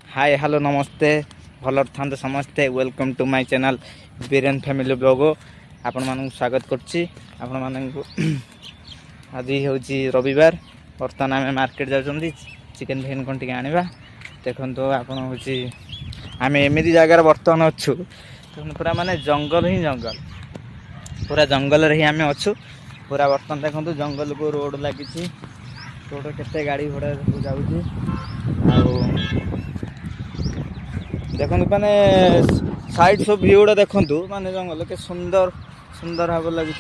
Hi hello नमस्ते भल था समस्ते welcome to my channel Biren family blog आपण मानक स्वागत करछि। आपण मानक आज हूँ रविवार बर्तमान आम मार्केट जाऊँगी चिकेन फिकेन कौन टे आने देखो आप आम एमती जगार बर्तमान अच्छु पूरा माने जंगल ही जंगल पूरा जंगल ही आम अच्छु पूरा बर्तमान देखो जंगल को रोड लगी रोड केते गाड़ी घोड़ा जाऊँगी देखो माने साइड सब व्यू गुड़ा देखु माने जंगल के सुंदर सुंदर भाव लगे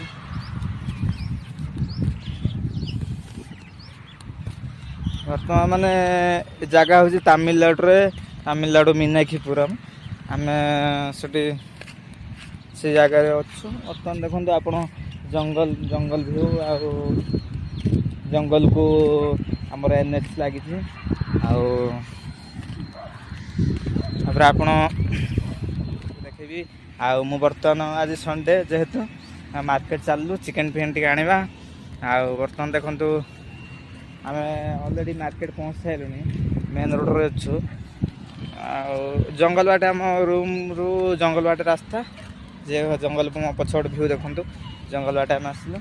बर्तमान माने जगह हूँ तमिलनाडु मीनाक्षीपुरम आम से जगार अच्छु बर्तमान देखो आप जंगल जंगल व्यू आ जंगल को आमर एनएच लगी आपण देखी मु बर्तमान आज संडे जेहेतु मार्केट चलू चिकेन फिकेन टी आने बर्तमान देखु आम ऑलरेडी मार्केट पहुँच सारे मेन रोड रे अच्छु जंगल बाटे आम रूम रु जंगल बाटे रास्ता जे जंगल को पछड़ व्यू देखु जंगल बाटे आम आसलु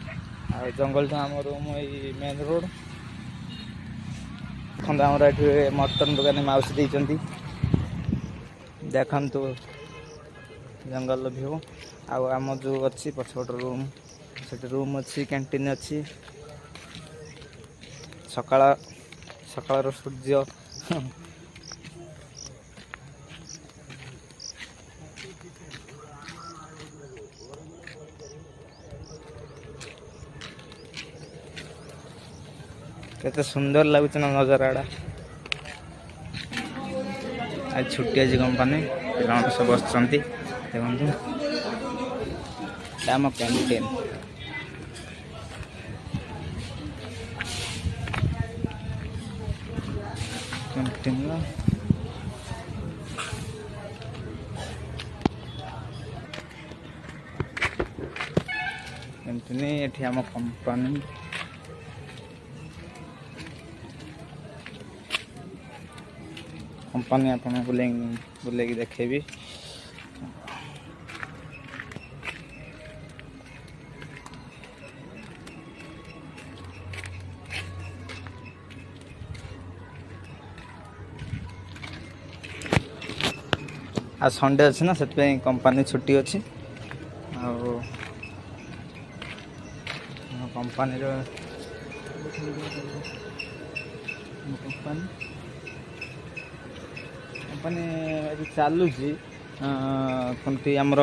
जंगल आम रूम ये मेन रोड देखते आमर ये मटन दुकानी माउसी देती देखु जंगल व्यू आम जो अच्छी पछड़ रूम से रूम अच्छी कैंटीन अच्छी सकाळ सकाळ सूर्य केते सुंदर लगुच ना नजारा आज छुट्टी आज कंपनी पे सब बस देखो आम कैंटीन कैंटीन ये आम कंपनी कंपनी आप बुले देखेबी आज संडे अच्छे ना से कंपनी छुट्टी अच्छी कंपनी कंपनी चलुची कमती आमर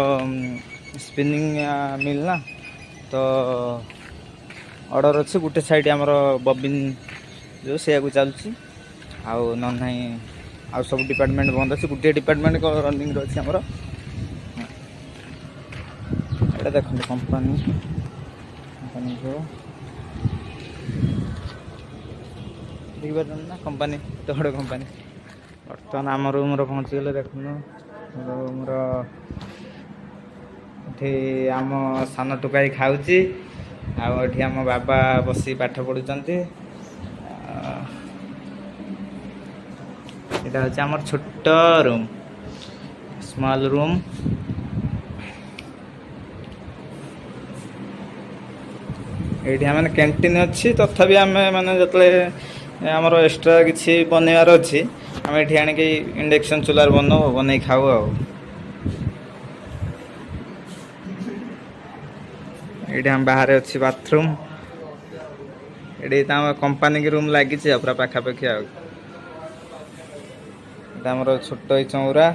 स्पिनिंग मिल ना तो ऑर्डर अच्छे गोटे साइड आमर बबिन जो से चलुची आउ न आ सब डिपार्टमेंट बंद अच्छे गोटे डिपार्टमेंट रनिंग अच्छे आमर ये देखते कंपनी कंपनी जो देखिए ना कंपनी तो बड़े कंपनी बर्तमान आम रूम पहुँची गले देखु रूम आम सान टुकाई खाऊँगी आठ आम बाबा बसी पाठ पढ़ुंट यहाँ हूँ आम छोट रूम स्मॉल रूम ये मैंने कैंटीन अच्छी तथापि आम मैंने जो आमर एक्सट्रा किसी बनवार अच्छी आम ये आणिक इंडक्शन चूल्हार बन खाऊ ये आम बाहर अच्छी बाथरूम ये कंपनी की रूम लगी पूरा पाखापाखि आमर छोट चौरा